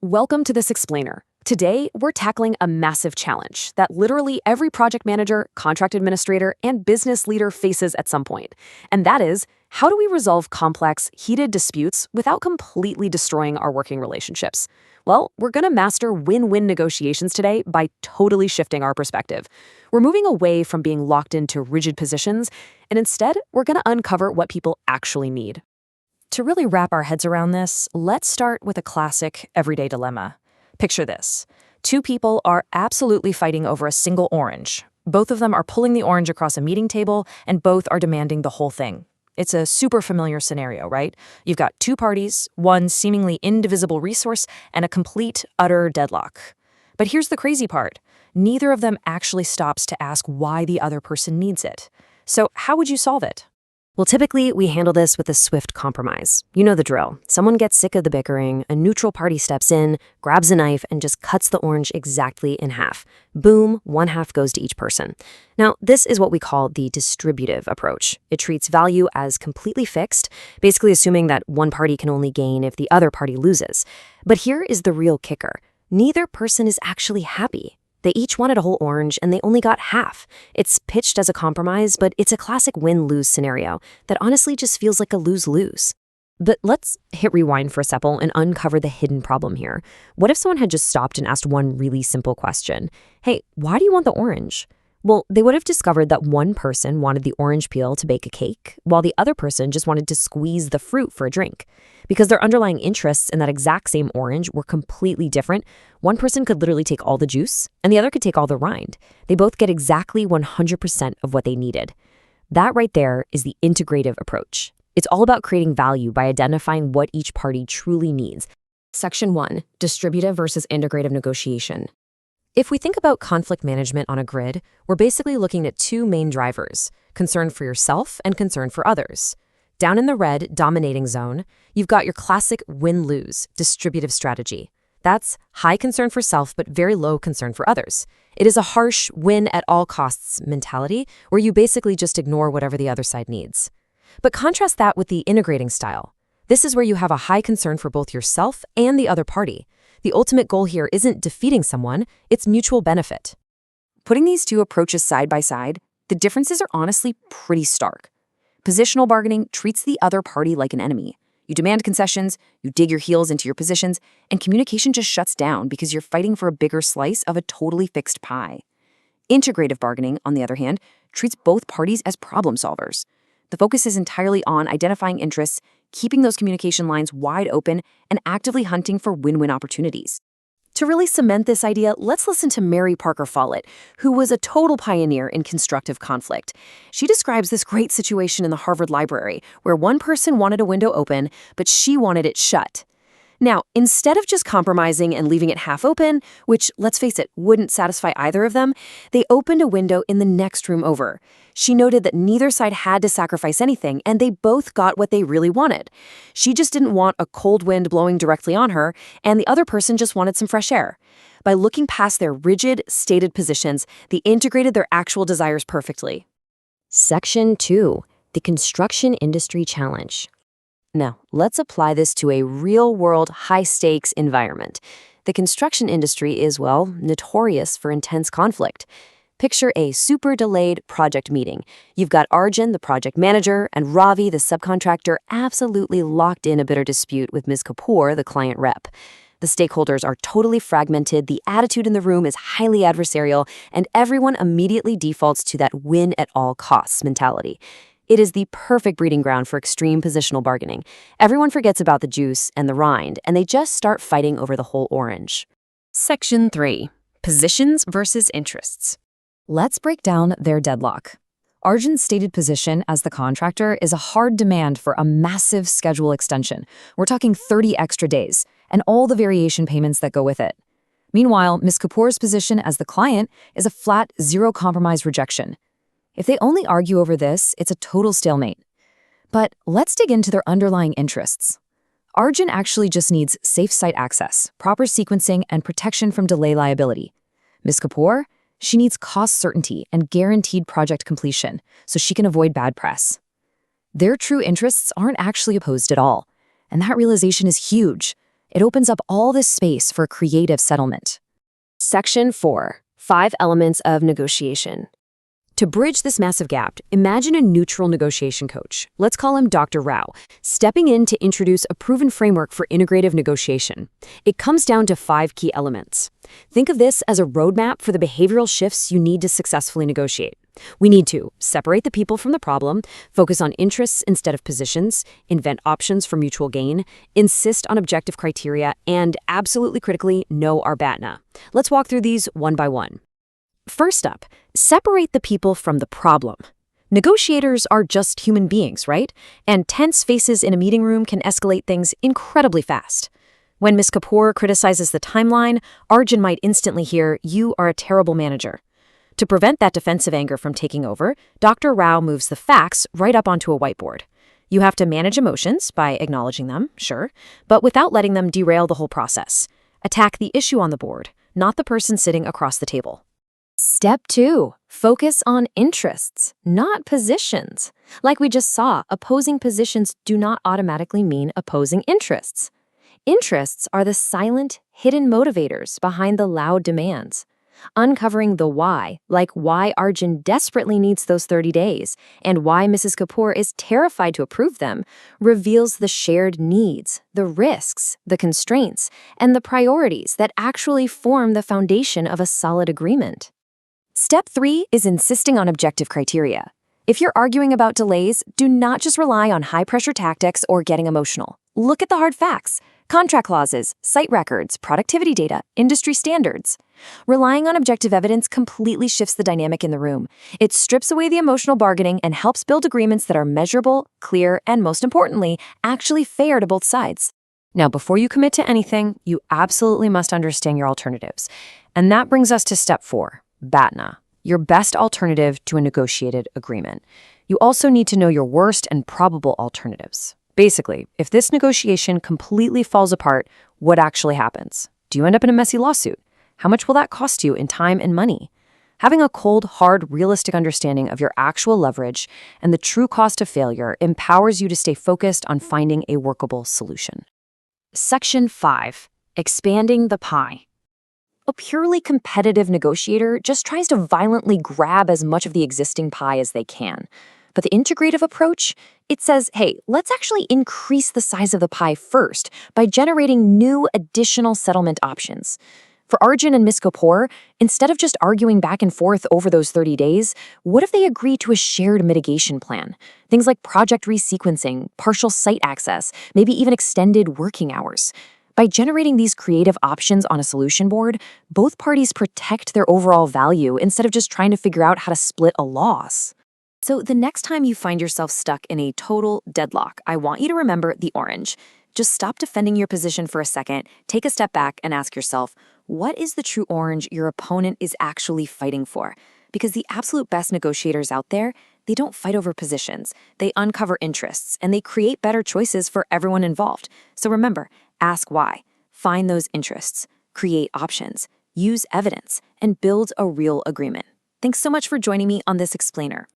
Welcome to this explainer. Today, we're tackling a massive challenge that literally every project manager, contract administrator, and business leader faces at some point. And that is, how do we resolve complex, heated disputes without completely destroying our working relationships? Well, we're going to master win-win negotiations today by totally shifting our perspective. We're moving away from being locked into rigid positions, and instead, we're going to uncover what people actually need. To really wrap our heads around this, let's start with a classic everyday dilemma. Picture this. Two people are absolutely fighting over a single orange. Both of them are pulling the orange across a meeting table, and both are demanding the whole thing. It's a super familiar scenario, right? You've got two parties, one seemingly indivisible resource, and a complete, utter deadlock. But here's the crazy part. Neither of them actually stops to ask why the other person needs it. So how would you solve it? Well, typically, we handle this with a swift compromise. You know the drill. Someone gets sick of the bickering, a neutral party steps in, grabs a knife, and just cuts the orange exactly in half. Boom, one half goes to each person. Now, this is what we call the distributive approach. It treats value as completely fixed, basically assuming that one party can only gain if the other party loses. But here is the real kicker. Neither person is actually happy. They each wanted a whole orange, and they only got half. It's pitched as a compromise, but it's a classic win-lose scenario that honestly just feels like a lose-lose. But let's hit rewind for a second and uncover the hidden problem here. What if someone had just stopped and asked one really simple question? Hey, why do you want the orange? Well, they would have discovered that one person wanted the orange peel to bake a cake, while the other person just wanted to squeeze the fruit for a drink. Because their underlying interests in that exact same orange were completely different, one person could literally take all the juice, and the other could take all the rind. They both get exactly 100% of what they needed. That right there is the integrative approach. It's all about creating value by identifying what each party truly needs. Section 1, Distributive versus Integrative Negotiation. If we think about conflict management on a grid, we're basically looking at two main drivers, concern for yourself and concern for others. Down in the red, dominating zone, you've got your classic win-lose distributive strategy. That's high concern for self but very low concern for others. It is a harsh win-at-all-costs mentality where you basically just ignore whatever the other side needs. But contrast that with the integrating style. This is where you have a high concern for both yourself and the other party. The ultimate goal here isn't defeating someone, it's mutual benefit. Putting these two approaches side by side, the differences are honestly pretty stark. Positional bargaining treats the other party like an enemy. You demand concessions, you dig your heels into your positions, and communication just shuts down because you're fighting for a bigger slice of a totally fixed pie. Integrative bargaining, on the other hand, treats both parties as problem solvers. The focus is entirely on identifying interests, keeping those communication lines wide open, and actively hunting for win-win opportunities. To really cement this idea, let's listen to Mary Parker Follett, who was a total pioneer in constructive conflict. She describes this great situation in the Harvard Library, where one person wanted a window open, but she wanted it shut. Now, instead of just compromising and leaving it half open, which, let's face it, wouldn't satisfy either of them, they opened a window in the next room over. She noted that neither side had to sacrifice anything, and they both got what they really wanted. She just didn't want a cold wind blowing directly on her, and the other person just wanted some fresh air. By looking past their rigid, stated positions, they integrated their actual desires perfectly. Section 2, the Construction Industry Challenge. Now, let's apply this to a real-world, high-stakes environment. The construction industry is, well, notorious for intense conflict. Picture a super-delayed project meeting. You've got Arjun, the project manager, and Ravi, the subcontractor, absolutely locked in a bitter dispute with Ms. Kapoor, the client rep. The stakeholders are totally fragmented, the attitude in the room is highly adversarial, and everyone immediately defaults to that win-at-all-costs mentality. It is the perfect breeding ground for extreme positional bargaining. Everyone forgets about the juice and the rind, and they just start fighting over the whole orange. Section 3. Positions versus interests. Let's break down their deadlock. Arjun's stated position as the contractor is a hard demand for a massive schedule extension. We're talking 30 extra days, and all the variation payments that go with it. Meanwhile, Ms. Kapoor's position as the client is a flat, zero-compromise rejection. If they only argue over this, it's a total stalemate. But let's dig into their underlying interests. Arjun actually just needs safe site access, proper sequencing, and protection from delay liability. Ms. Kapoor, she needs cost certainty and guaranteed project completion so she can avoid bad press. Their true interests aren't actually opposed at all, and that realization is huge. It opens up all this space for creative settlement. Section 4. 5 elements of negotiation. To bridge this massive gap, imagine a neutral negotiation coach, let's call him Dr. Rao, stepping in to introduce a proven framework for integrative negotiation. It comes down to 5 key elements. Think of this as a roadmap for the behavioral shifts you need to successfully negotiate. We need to separate the people from the problem, focus on interests instead of positions, invent options for mutual gain, insist on objective criteria, and absolutely critically, know our BATNA. Let's walk through these one by one. First up, separate the people from the problem. Negotiators are just human beings, right? And tense faces in a meeting room can escalate things incredibly fast. When Ms. Kapoor criticizes the timeline, Arjun might instantly hear, "You are a terrible manager." To prevent that defensive anger from taking over, Dr. Rao moves the facts right up onto a whiteboard. You have to manage emotions by acknowledging them, sure, but without letting them derail the whole process. Attack the issue on the board, not the person sitting across the table. Step 2. Focus on interests, not positions. Like we just saw, opposing positions do not automatically mean opposing interests. Interests are the silent, hidden motivators behind the loud demands. Uncovering the why, like why Arjun desperately needs those 30 days and why Mrs. Kapoor is terrified to approve them, reveals the shared needs, the risks, the constraints, and the priorities that actually form the foundation of a solid agreement. Step 3 is insisting on objective criteria. If you're arguing about delays, do not just rely on high-pressure tactics or getting emotional. Look at the hard facts: contract clauses, site records, productivity data, industry standards. Relying on objective evidence completely shifts the dynamic in the room. It strips away the emotional bargaining and helps build agreements that are measurable, clear, and most importantly, actually fair to both sides. Now, before you commit to anything, you absolutely must understand your alternatives. And that brings us to step 4. BATNA, your best alternative to a negotiated agreement. You also need to know your worst and probable alternatives. Basically, if this negotiation completely falls apart, what actually happens? Do you end up in a messy lawsuit? How much will that cost you in time and money? Having a cold, hard, realistic understanding of your actual leverage and the true cost of failure empowers you to stay focused on finding a workable solution. Section 5. Expanding the pie. A purely competitive negotiator just tries to violently grab as much of the existing pie as they can. But the integrative approach, it says, hey, let's actually increase the size of the pie first by generating new additional settlement options. For Arjun and Ms. Kapoor, instead of just arguing back and forth over those 30 days, what if they agree to a shared mitigation plan? Things like project resequencing, partial site access, maybe even extended working hours. By generating these creative options on a solution board, both parties protect their overall value instead of just trying to figure out how to split a loss. So the next time you find yourself stuck in a total deadlock, I want you to remember the orange. Just stop defending your position for a second, take a step back, and ask yourself, what is the true orange your opponent is actually fighting for? Because the absolute best negotiators out there, they don't fight over positions. They uncover interests, and they create better choices for everyone involved. So remember, ask why, find those interests, create options, use evidence, and build a real agreement. Thanks so much for joining me on this explainer.